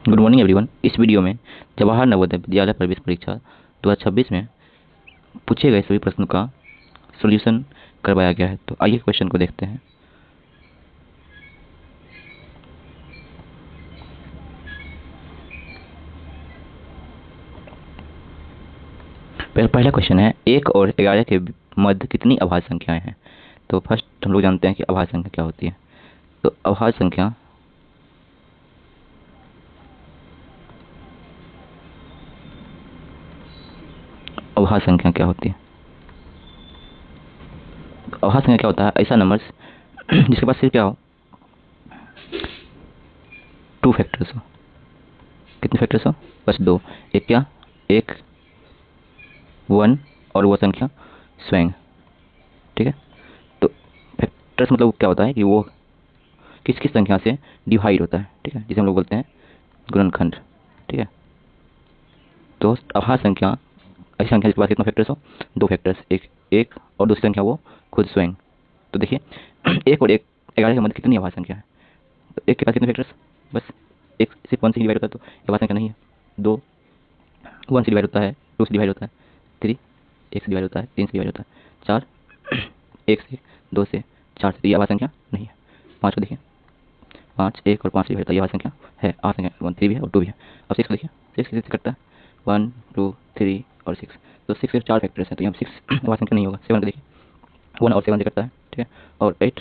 Good morning everyone. इस video में जवाहर नवोदय विद्यालय प्रवेश परीक्षा 2026 में पूछे गए सभी प्रश्नों का सॉल्यूशन करवाया गया है। तो आइए क्वेश्चन को देखते हैं। पहला क्वेश्चन है, 1 और 11 के मध्य कितनी अभाज्य संख्याएं हैं। तो फर्स्ट हम लोग जानते हैं कि अभाज्य संख्या क्या होती है। तो अभाज्य संख्या क्या होती है। अभाज्य संख्या क्या होता है, ऐसा नंबर जिसके पास सिर्फ क्या हो, 2 फैक्टर्स हो। कितने फैक्टर्स हो, बस 2। एक क्या, एक 1 और वो संख्या स्वयं। ठीक है, तो फैक्टर्स मतलब क्या होता है कि वो किस किस संख्या से डिवाइड होता है। ठीक है, जिसे हम लोग बोलते हैं गुणनखंड। ठीक है, तो अभाज्य संख्या ऐसी संख्या जिसके पास कितना फैक्टर्स हो, 2 फैक्टर्स, एक एक और दूसरी संख्या वो खुद स्वयं। तो देखिए 1 और 11 के मध्य कितनी अभाज्य संख्या है। तो 1 के पास कितने फैक्टर्स, बस एक सिर्फ 1 से डिवाइड होता है, तो ये अभाज्य संख्या नहीं है। 2 1 से डिवाइड होता है, 2 से डिवाइड होता है, 3 1 से डिवाइड होता है, 3 से डिवाइड होता है, 4 1 से, 2 से, 4 से, तो ये अभाज्य संख्या नहीं है। 5 को देखिए, 5 1 और 5 से डिवाइड होता है, ये अभाज्य संख्या है। अभाज्य संख्या 1 3 भी है और 2 भी है। अब 6 को देखिए, 6 किससे करता है, 1 2 3 और 6, तो 6 के 4 फैक्टर्स हैं, तो यहाँ 6 अभाज्य संख्या नहीं होगा। 7 को देखिए, 1 और 7 से करता है। ठीक है, और 8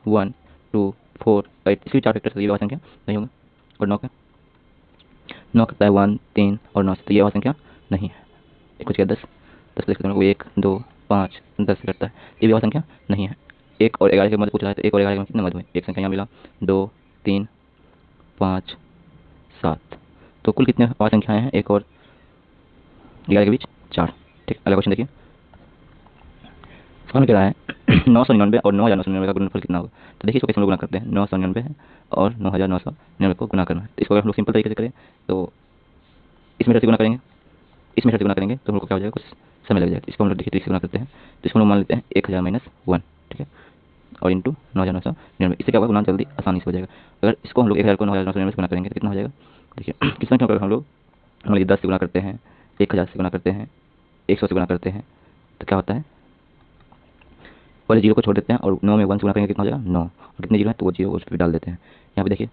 1 2 4 8, इसके 4 फैक्टर्स, तो ये अभाज्य संख्या नहीं होगा। और 9 करता है 1 3 और 9 से, तो ये अभाज्य संख्या नहीं है। एक कुछ क्या, 10 10 देख सकते हैं, 1 2 5 10 से करता है, ये भी अभाज्य संख्या नहीं है। 1 और 11 के मध्य पूछ रहा है, तो 1 और 11 के मध्य कितने मध्य हुए, एक संख्या यहाँ मिला, 2 3 5 7, तो कुल कितने अभाज्य संख्याएं हैं 1 और 11 के बीच, 4। ठीक, अगला क्वेश्चन देखिए। सवाल में कह रहा है 999 और 9999 का गुणनफल कितना होगा। तो देखिए इसको कैसे हम लोग गुना करते हैं, 999 है और 9999 को गुना करना है। तो इसको अगर हम लोग सिंपल तरीके से करें तो इस मेथड से गुना करेंगे, इस मेथड से गुना करेंगे तो हम लोग को क्या हो जाएगा, कुछ समय लग जाएगा। इसको हम लोग देखिए ट्रिक से गुना करते हैं, तो इसको हम लोग मान लेते हैं 1000 माइनस 1। ठीक है, और इंटू 9999, इससे क्या होगा, गुना जल्दी आसानी से हो जाएगा। अगर इसको हम लोग 1000 को 9999 से गुना करेंगे तो कितना हो जाएगा। देखिए किस संख्या को हम लोग 10 से गुना करते हैं, 1000 से गुना करते हैं, 100 से गुना करते हैं, तो क्या होता है, पहले जीरो को छोड़ देते हैं और 9 में 1 से गुना करेंगे, कितना हो जाएगा 9, और कितने जीरो है तो वो जीरो उस पर डाल देते हैं। यहाँ पे देखिए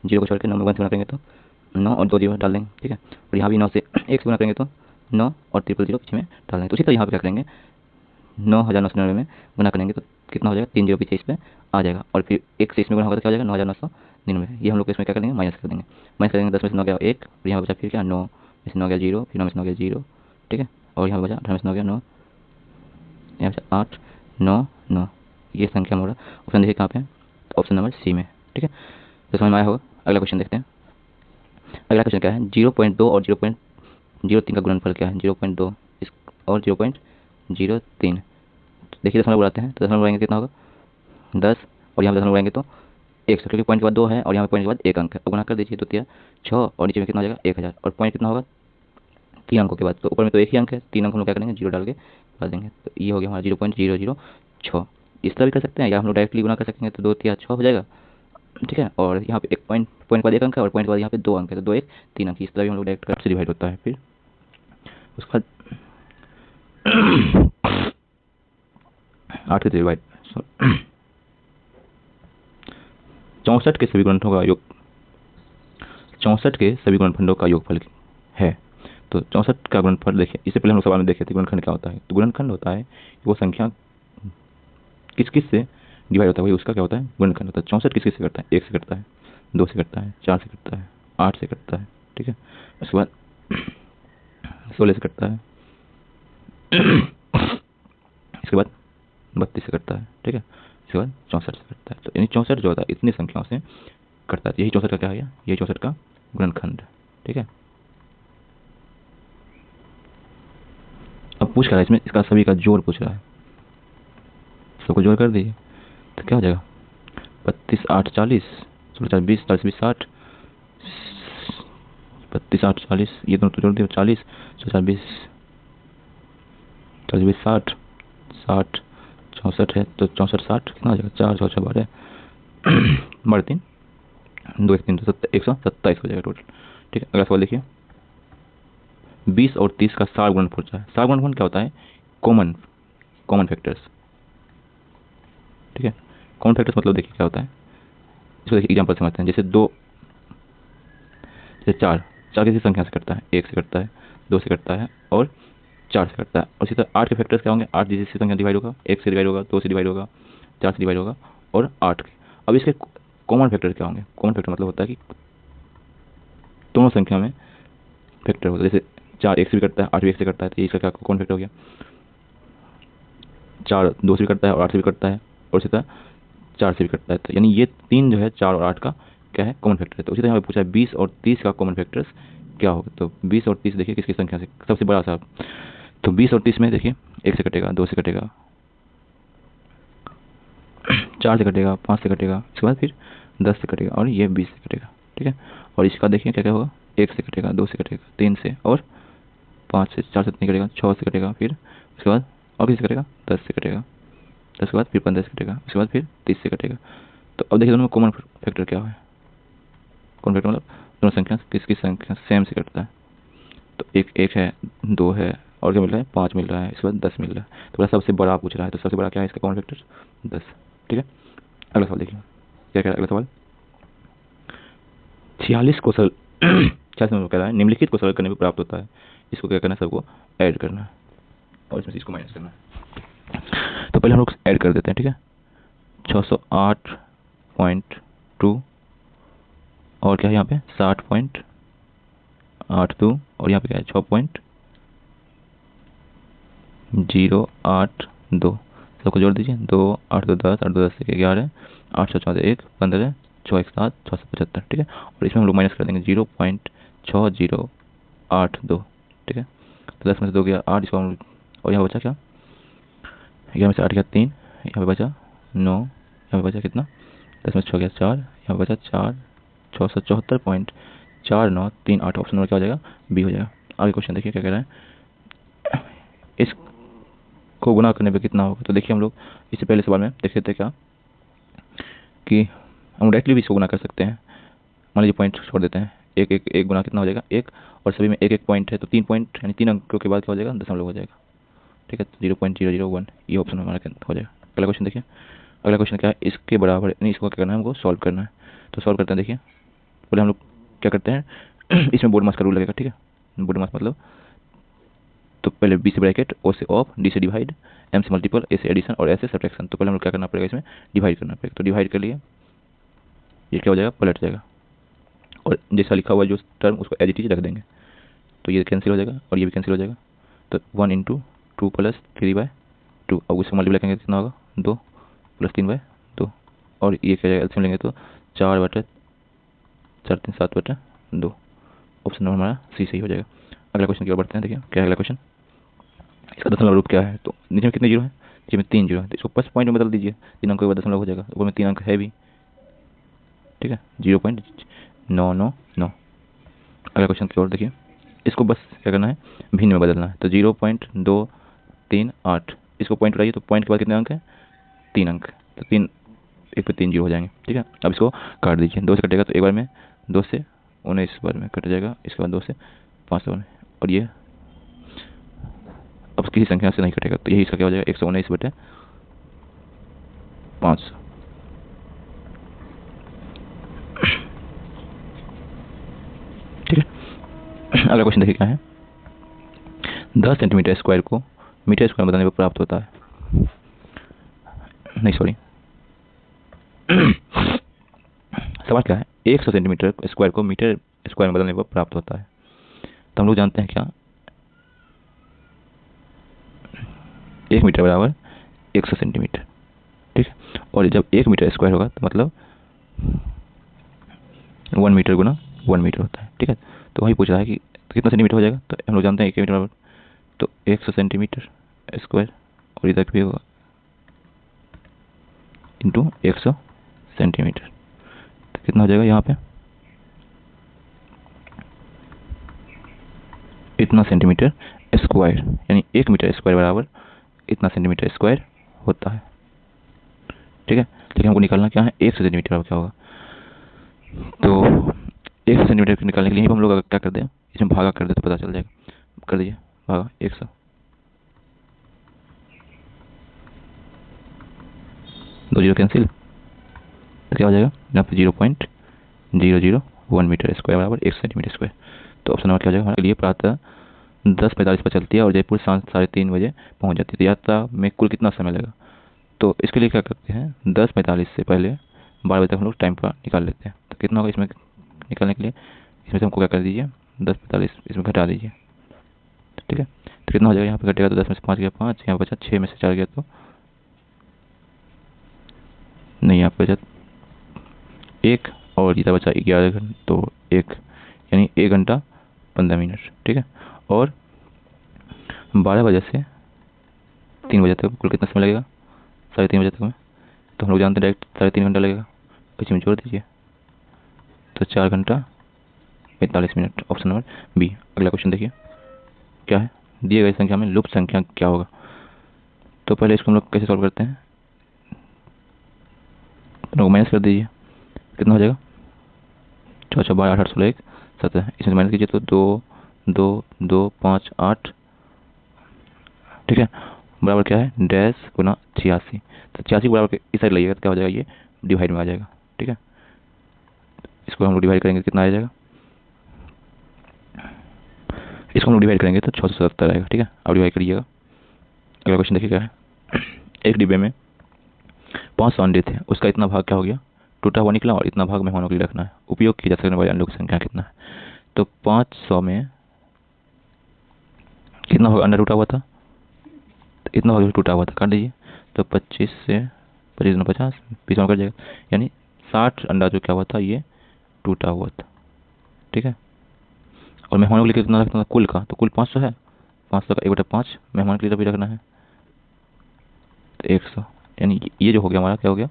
जीरो को छोड़ के 9 में 1 से गुना करेंगे तो 9 और 2 जीरो डाल देंगे। ठीक है, और यहाँ भी 9 से 1 से गुना करेंगे तो 9 और ट्रिपल जीरो पीछे में डाल देंगे। तो उसी तरह यहाँ पे क्या करेंगे, 9999 में गुना करेंगे तो कितना हो जाएगा, 3 जीरो पीछे इस पर आ जाएगा, और फिर 1 से इसमें गुना होगा तो क्या हो जाएगा 9999। ये हम लोग इसमें क्या कर देंगे, माइनस कर देंगे। माइनस करेंगे 10 में से 9 गया 1, और यहाँ बचा फिर क्या 9 में से 9 गया 0, फिर 9 में से 9 गया 0। ठीक है, और यहाँ बचा 18 में से 9 गया 9, यहाँ बचा 8 9 9। ये संख्या हमारा ऑप्शन देखिए कहाँ पे है, ऑप्शन नंबर सी में। ठीक है, तो समझ में आया होगा। अगला क्वेश्चन देखते हैं। अगला क्वेश्चन क्या है, 0.2 और 0.03 का गुणनफल क्या है। 0.2 इस और 0.03, देखिए दशमलव उड़ाते हैं तो दशमलव उड़ाएंगे कितना होगा 10, और यहाँ पे दशमलव उड़ाएंगे तो 100, क्योंकि पॉइंट के बाद 2 है और यहाँ पे पॉइंट के बाद 1 अंक है, तो गुणा कर दीजिए, तो 6 और नीचे में कितना हो जाएगा 1000, और पॉइंट कितना होगा 3 अंकों के बाद, तो ऊपर में तो 1 ही अंक है, 3 अंक हम लोग क्या करेंगे 0 डाल के कर देंगे, तो ये हो गया हमारा 0.006। इस तरह भी कर सकते हैं, या हम लोग डायरेक्टली गुना कर सकते हैं, तो 2 3 6 हो जाएगा। ठीक है, और यहाँ पे एक पॉइंट पॉइंट के बाद 1 अंक है और पॉइंट के बाद यहाँ पे 2 अंक है, तो 2 1 3 अंक, इस तरह भी हम लोग डायरेक्ट कर से डिवाइड होता है। फिर उसके बाद 8 से डिवाइड 64 के सभी गुणनफलों का योग, 64 के सभी गुणनखंडों का योगफल है। तो 64 का गुणनफल देखिए, इससे पहले हम लोग सवाल में देखे थे गुणनखंड क्या होता है। तो गुणनखंड होता है कि वो संख्या किस किस से डिवाइड होता है, वही उसका क्या होता है, गुणनखंड होता है। 64 किस किस से करता है, 1 से करता है, 2 से करता है, 4 से करता है, 8 से करता है। ठीक है, उसके बाद 16 से करता है, इसके बाद 32 से करता है। ठीक है, इसके बाद 64 से करता है। तो यानी 64 जो होता है इतनी संख्याओं से करता है, यही 64 का क्या है, यही 64 का गुणनखंड। ठीक है, अब पूछ रहा है इसमें इसका सभी का जोड़ पूछ रहा है, सबको जोड़ कर दीजिए तो क्या हो जाएगा, 32 8 40, 16 4 20, 40 20 60, 32 8 40, ये दोनों तो जोड़ दिए 40, 16 4 20, 40 20 60, 60 64 है, तो 64 60 कितना हो जाएगा, 4 6 12 12 3 2 1 3 127 हो जाएगा टोटल। ठीक है, अगला सवाल देखिए। 20 और 30 का सार गुणन पूछा है। सार गुणन क्या होता है? Common common factors. ठीक है, कॉमन फैक्टर्स मतलब देखिए क्या होता है, इसको देखिए एग्जांपल समझते हैं। जैसे दो, जैसे चार, चार किसी संख्या से कटता है, 1 से कटता है, 2 से कटता है और 4 से कटता है। और इसी तरह 8 के फैक्टर्स क्या होंगे? 8 जिससे संख्या डिवाइड होगा, 1 से डिवाइड होगा, 2 से डिवाइड होगा, 4 से डिवाइड होगा और 8 के। अब इसके कॉमन फैक्टर क्या होंगे? कॉमन फैक्टर मतलब होता है कि दोनों संख्या में फैक्टर होता है। जैसे 4 1 से भी कटता है, 8 भी 1 से कटता है, तो ये इसका क्या कॉमन फैक्टर हो गया? 4 2 से भी कटता है और 8 से भी कटता है और इसी तरह 4 से भी कटता है। तो यानी ये तीन जो है 4 और 8 का क्या है? कॉमन फैक्टर है। तो उसी तरह यहाँ पे पूछा है 20 और 30 का कॉमन फैक्टर्स क्या होगा। तो 20 और 30 देखिए किसकी संख्या से सबसे बड़ा सा। तो 20 और 30 में देखिए 1 से कटेगा, 2 से कटेगा, 4 से कटेगा, 5 से कटेगा, इसके बाद फिर 10 से कटेगा और ये 20 से कटेगा। ठीक है, और इसका देखिए क्या क्या होगा? 1 से कटेगा, 2 से कटेगा, 3 से और 5 से, 4 से नहीं कटेगा, 6 से कटेगा, फिर उसके बाद और किसी से कटेगा? 10 से कटेगा, 10 के बाद फिर 15 से कटेगा, उसके बाद फिर 30 से कटेगा। तो अब देखिए दोनों में कॉमन फैक्टर क्या है? कॉमन फैक्टर मतलब दोनों संख्या किसकी संख्या सेम से कटता है। तो एक एक है, 2 है और क्या मिल रहा है? 5 मिल रहा है, इसके बाद 10 मिल रहा है। तो सबसे बड़ा पूछ रहा है, तो सबसे बड़ा क्या है इसका कॉमन फैक्टर? 10। ठीक है, अगला सवाल देखिए क्या कह रहा है। अगला सवाल 46 को सरल 46 में कह रहा है निम्नलिखित को सरल करने पर प्राप्त होता है। इसको क्या करना है? सबको ऐड करना है और इसमें से इसको माइनस करना है। तो पहले हम लोग ऐड कर देते हैं। ठीक है, 608.2 और क्या है यहाँ पे? 60.82 और यहाँ पे क्या है? 6.082। सबको जोड़ दीजिए। 2 8 2 10, 8 2 10 से 11, 8 6 14 1 15, 6 1 7, 6 7 75। ठीक है, और इसमें हम लोग माइनस कर देंगे 0.6082। ठीक है, तो 10 में से 2 गया 8, इसको हम लोग, और यहाँ बचा क्या? 11 में से 8 गया 3, यहाँ पे बचा 9, यहाँ पे बचा कितना? 10 में से 6 गया 4, यहाँ पे बचा 4, 674.4938। ऑप्शन नंबर क्या हो जाएगा? बी हो जाएगा। आगे क्वेश्चन देखिए क्या कह रहा है। इसको गुना करने पे कितना होगा? तो देखिए हम लोग इससे पहले सवाल में देख लेते हैं क्या कि हम डायरेक्टली भी इसको गुना कर सकते हैं। मान लीजिए पॉइंट छोड़ देते हैं, एक एक एक गुना कितना हो जाएगा? 1, और सभी में एक एक पॉइंट है तो 3 पॉइंट यानी 3 अंकों के बाद क्या हो जाएगा? दशमलव हो जाएगा। ठीक है, तो 0.001 ये ऑप्शन हमारा हो जाएगा। अगला क्वेश्चन देखिए। अगला क्वेश्चन क्या है? इसके बराबर यानी इसको क्या करना है? हमको सॉल्व करना है। तो सॉल्व करते हैं। देखिए पहले हम लोग क्या करते हैं इसमें बोर्ड मास का रूल लगेगा। ठीक है, बोर्ड मास मतलब तो पहले बी से ब्रैकेट, ओ से ऑफ, डी से डिवाइड, एम से मल्टीपल, ए से एडिशन और एस से सब्ट्रैक्शन। तो पहले हम लोग क्या करना पड़ेगा? इसमें डिवाइड करना पड़ेगा। तो डिवाइड कर लिए, ये क्या हो जाएगा? पलट जाएगा और जैसा लिखा हुआ है जो टर्म उसको एज इट इज रख देंगे। तो ये कैंसिल हो जाएगा और ये भी कैंसिल हो जाएगा। तो 1 × 2 + 3/2। अब उसको मल्टीप्लाई करेंगे कितना होगा? 2 + 3/2 और ये क्या जाएगा? एलसीएम लेंगे तो 4/4 3 7/2। ऑप्शन नंबर हमारा सी सही हो जाएगा। अगला क्वेश्चन की ओर बढ़ते हैं। देखिए क्या है अगला क्वेश्चन। इसका दशमलव रूप क्या है? तो नीचे में कितने जीरो है? नीचे में 3 जीरो है, तो इसको प्लस पॉइंट में बदल दीजिए। 3 अंक के बाद दशमलव हो जाएगा, ऊपर में 3 अंक है भी। ठीक है, 0.999। अगला क्वेश्चन की ओर देखिए। इसको बस क्या करना है? भिन्न में बदलना है। तो 0.238, इसको पॉइंट उठाइए तो पॉइंट के बाद कितने अंक है? 3 अंक। तो 3 एक पे 3 जीरो हो जाएंगे। ठीक है, अब इसको काट दीजिए। 2 से कटेगा तो एक बार में 2 से 19 बार में कट जाएगा, इसके बाद 2 से 5 बार में, और ये अब किसी संख्या से नहीं कटेगा। तो यही इसका क्या हो जाएगा? 119/500। ठीक है, अगला क्वेश्चन देखिए क्या है। 10 सेंटीमीटर स्क्वायर को मीटर स्क्वायर में बदलने पर प्राप्त होता है। नहीं सॉरी सवाल क्या है? 100 सेंटीमीटर स्क्वायर को मीटर स्क्वायर में बदलने पर प्राप्त होता है। तो हम लोग जानते हैं क्या, 1 मीटर बराबर 100 सेंटीमीटर। ठीक है, और जब 1 मीटर स्क्वायर होगा तो मतलब 1 मीटर गुना 1 मीटर होता है। ठीक है, तो वही पूछ रहा है कि कितना सेंटीमीटर हो जाएगा। तो हम लोग जानते हैं 1 मीटर बराबर तो 100 सेंटीमीटर स्क्वायर, और इधर भी होगा इंटू 100 सेंटीमीटर। तो कितना हो जाएगा यहाँ पे? इतना सेंटीमीटर स्क्वायर, यानी 1 मीटर स्क्वायर बराबर इतना सेंटीमीटर स्क्वायर होता है। ठीक है, लेकिन हमको निकालना क्या है? 100 सेंटीमीटर क्या होगा? तो 100 सेंटीमीटर निकालने के लिए हम लोग क्या कर दें, इसमें भागा कर दे तो पता चल जाएगा। कर दीजिए भागा 100, 2 जीरो कैंसिल, तो क्या हो जाएगा यहाँ पे 0.001 मीटर स्क्वायर बराबर 1 सेंटीमीटर स्क्वायर। तो ऑप्शन नंबर क्या हो जाएगा हमारे लिए? प्रातः 10:45 पर चलती है और जयपुर शाम 3:30 बजे पहुंच जाती है। तो यात्रा में कुल कितना समय लगेगा? तो इसके लिए क्या करते हैं, 10:45 से पहले 12 बजे तक हम लोग टाइम का निकाल लेते हैं। तो कितना होगा इसमें निकालने के लिए? इसमें से हमको क्या कर दीजिए, 10:45 इसमें घटा दीजिए। ठीक है, तो कितना हो जाएगा? यहाँ पे घटेगा तो 10 में से 5 गया 5, यहाँ बचा 6 में से 4 गया तो नहीं, यहाँ पे बचा 1 और इधर बचा 11 घंटे, तो 1 यानी 1 घंटा 15 मिनट। ठीक है, और 12 बजे से 3 बजे तक कुल कितना समय लगेगा? 3:30 बजे तक में। तो हम लोग जानते हैं डायरेक्ट 3.5 घंटा लगेगा, इसमें जोड़ दीजिए तो 4 घंटा 45 मिनट। Option number B. अगला क्वेश्चन देखिए क्या है, दिए गए संख्या में लुप्त संख्या क्या होगा? तो पहले इसको हम लोग कैसे सॉल्व करते हैं, तो माइनस कर दीजिए, कितना हो जाएगा? 4 12 8 16 1 17, इसमें माइनस कीजिए तो 2 2 2 5 8। ठीक है, बराबर क्या है? डैश गुना 86। तो 86 बराबर इस साइड लाइएगा तो क्या हो जाएगा, ये डिवाइड में आ जाएगा। ठीक है, इसको हम लोग डिवाइड करेंगे कितना आ जाएगा, इसको हम लोग डिवाइड करेंगे तो 677 आएगा। ठीक है, अब डिवाइड करिएगा। अगला क्वेश्चन देखिए क्या है, एक डिब्बे में 500 अंडे थे, उसका इतना भाग क्या हो गया? टूटा हुआ निकला, और इतना भाग मेहमानों के लिए रखना है। उपयोग की जा सकने वाली अंडों की संख्या कितना है? तो 500 में कितना भाग अंडा टूटा हुआ था? तो इतना भाग टूटा हुआ था, काट दीजिए तो 25 से 25 में 50 20 में कट जाएगा, यानी 60 अंडा जो क्या हुआ था, ये टूटा हुआ था। ठीक है, और मेहमानों के लिए कितना रखना था कुल का? तो कुल 500 है, 500 का 1/5 मेहमान के लिए भी रखना है, तो 100, यानी ये जो हो गया हमारा क्या हो गया,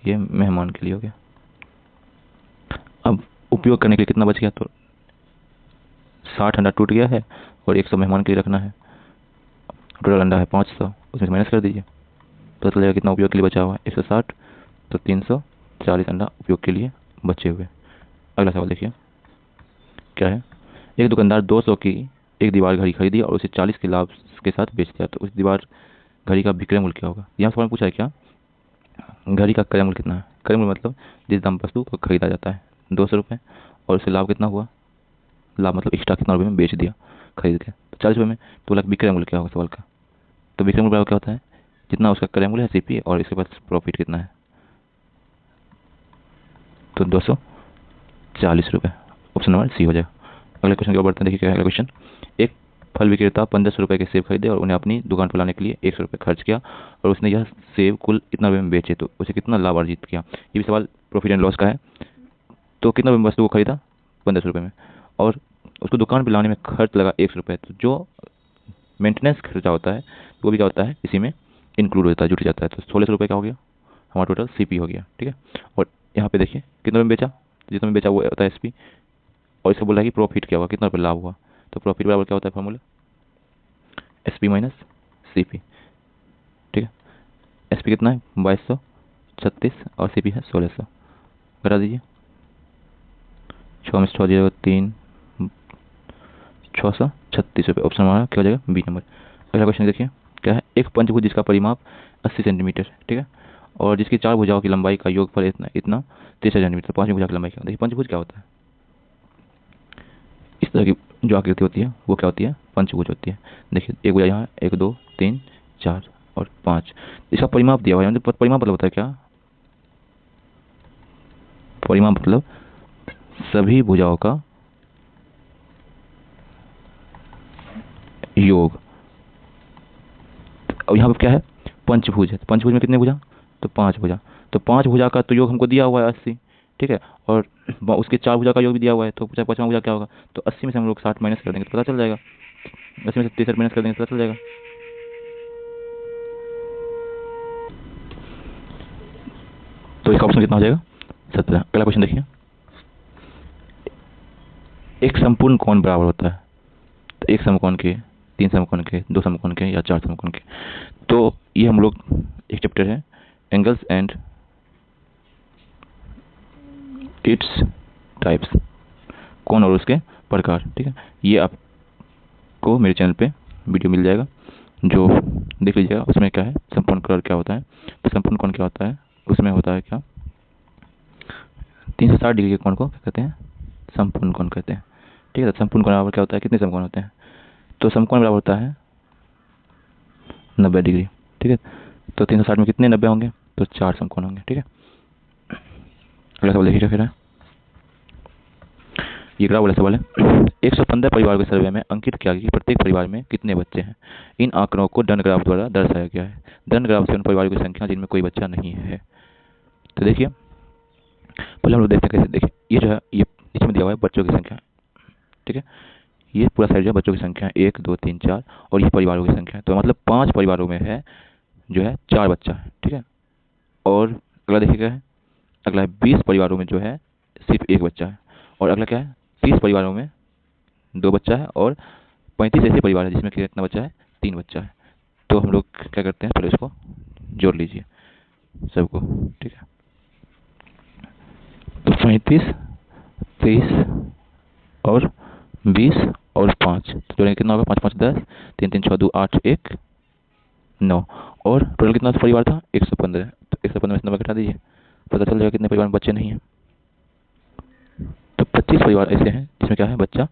ये मेहमान के लिए हो गया। अब उपयोग करने के लिए कितना बच गया? तो 60 अंडा टूट गया है और 100 मेहमान के लिए रखना है। टोटल अंडा है 500, उसमें से माइनस कर दीजिए तो चलेगा कितना उपयोग के लिए बचा हुआ है, 160। तो 340 अंडा उपयोग के लिए बचे हुए। अगला सवाल देखिए क्या है, एक दुकानदार 200 की एक दीवार घड़ी खरीदी और उसे 40 के लाभ के साथ बेच दिया। तो उस दीवार घड़ी का विक्रय मूल्य क्या होगा? यहाँ सवाल पूछा है क्या, घड़ी का क्रय मूल्य कितना है? क्रय मूल्य मतलब जिस दाम वस्तु को खरीदा जाता है 200 रुपये, और उससे लाभ कितना हुआ, लाभ मतलब एक्स्ट्रा कितना रुपये में बेच दिया खरीद के, तो 40 रुपये में। तो बोला विक्रय मूल्य क्या होगा सवाल का? तो विक्रय मूल्य क्या होता है, जितना उसका क्रय मूल्य है सीपी और इसके पास प्रॉफिट कितना है, तो 240 रुपये। ऑप्शन नंबर सी हो जाएगा। अगले क्वेश्चन की ओर बढ़ते हैं, देखिए क्या है अगला क्वेश्चन। एक फल विक्रेता 1500 रुपये के सेब खरीदे और उन्हें अपनी दुकान पर लाने के लिए 100 रुपये खर्च किया, और उसने यह सेब कुल इतना रुपये में बेचे, तो उसे कितना लाभ अर्जित किया? ये भी सवाल प्रॉफिट एंड लॉस का है। तो कितना रुपये में वस्तु को खरीदा? 1500 रुपये में, और उसको दुकान पर लाने में खर्च लगा 100 रुपये। तो जो मेंटेनेंस खर्चा होता है वो भी क्या होता है, इसी में इंक्लूड होता है, जुट जाता है। तो 1600 रुपये का हो गया हमारा टोटल सीपी हो गया। ठीक है, और यहाँ पे देखिए कितना में बेचा, जितना में बेचा वो होता है एसपी, और इसको बोला कि प्रॉफिट क्या हुआ, कितना रुपये लाभ हुआ। तो प्रॉफिट बराबर क्या होता है फॉर्मूला, एसपी माइनस सीपी। ठीक है, एसपी कितना है 2236 और सीपी है 1600, घटा दीजिए 6 में 6 जीरो 3, 636 रुपये। ऑप्शन हमारा क्या हो जाएगा, बी नंबर। अगला क्वेश्चन देखिए क्या है, एक पंचभुज जिसका परिमाप 80 सेंटीमीटर, ठीक है, और जिसकी 4 भुजाओं की लंबाई का योगफल इतना इतना 63 सेंटीमीटर, 5वीं भुजा की लंबाई क्या? देखिए पंचभुज क्या होता है, इस तरह की जो आकृति होती है वो क्या होती है, पंचभुज होती है। देखिए एक भुजा यहाँ 1 2 3 4 और 5, इसका परिमाप दिया हुआ है। परिमाप मतलब होता है क्या, परिमाप मतलब सभी भुजाओं का योग। अब यहाँ पे क्या है, पंचभुज है, तो पंचभुज में कितने भुजा, तो 5 भुजा। तो 5 भुजा का तो योग हमको दिया हुआ है 80, ठीक है, और उसके 4 भुजा का योग भी दिया हुआ है, तो 5वां भुजा क्या होगा, तो 80 में से हम लोग 60 माइनस कर देंगे तो पता चल जाएगा, 80 में से 63 माइनस कर देंगे तो पता चल जाएगा। तो इसका ऑप्शन कितना हो जाएगा, 17। अगला क्वेश्चन देखिए, एक संपूर्ण कोण बराबर होता है, तो एक समकोण के, 3 समकोण के, 2 समकोण के या 4 समकोण के। तो ये हम लोग एक चैप्टर है एंगल्स एंड इट्स टाइप्स, कौन और उसके प्रकार। ठीक है, ये आपको मेरे चैनल पे वीडियो मिल जाएगा, जो देख लीजिएगा। उसमें क्या है, संपूर्ण कर्ण क्या होता है। तो संपूर्ण कोण क्या होता है, उसमें होता है क्या, 360 डिग्री के कोण को क्या कहते हैं, संपूर्ण कोण कहते हैं। ठीक है, तो संपूर्ण कोण बराबर क्या होता है, कितने समकोण होते हैं, तो समकोण बराबर होता है 90 डिग्री। ठीक है, तो 360 में कितने 90 होंगे, तो 4 समकोण होंगे। ठीक है, अगला सवाल देखिएगा फिर है, ये ग्राफ वाला सवाल है। 115 परिवारों के सर्वे में अंकित किया गया कि प्रत्येक परिवार में कितने बच्चे हैं। इन आंकड़ों को दंड ग्राफ द्वारा दर्शाया गया है। दंड ग्राफ से उन परिवारों की संख्या जिनमें कोई बच्चा नहीं है। तो देखिए, पहले हम लोग देखते हैं कैसे। देखिए, ये जो है, ये इसमें दिया हुआ है बच्चों की संख्या। ठीक है, ये पूरा साइड जो है बच्चों की संख्या 1 2 3 4, और ये परिवारों की संख्या है। तो मतलब 5 परिवारों में है जो है 4 बच्चा है। ठीक है, और अगला देखिए क्या है, अगला है 20 परिवारों में जो है सिर्फ 1 बच्चा है। और अगला क्या है, 30 परिवारों में 2 बच्चा है, और 35 ऐसे परिवार है जिसमें कितना बच्चा है, 3 बच्चा है। तो हम लोग क्या करते हैं, पहले इसको जोड़ लीजिए सबको। ठीक है, तो 35 30 और 20 और 5, तो जोड़ेंगे कितना होगा, 5 5 10, 3 3 6 2 8 1 9, और टोटल कितना परिवार था, 115। तो 115 में से 90 घटा दीजिए, पता चल जाएगा कितने परिवार में बच्चे नहीं हैं। तो 25 परिवार ऐसे हैं जिसमें क्या है, बच्चा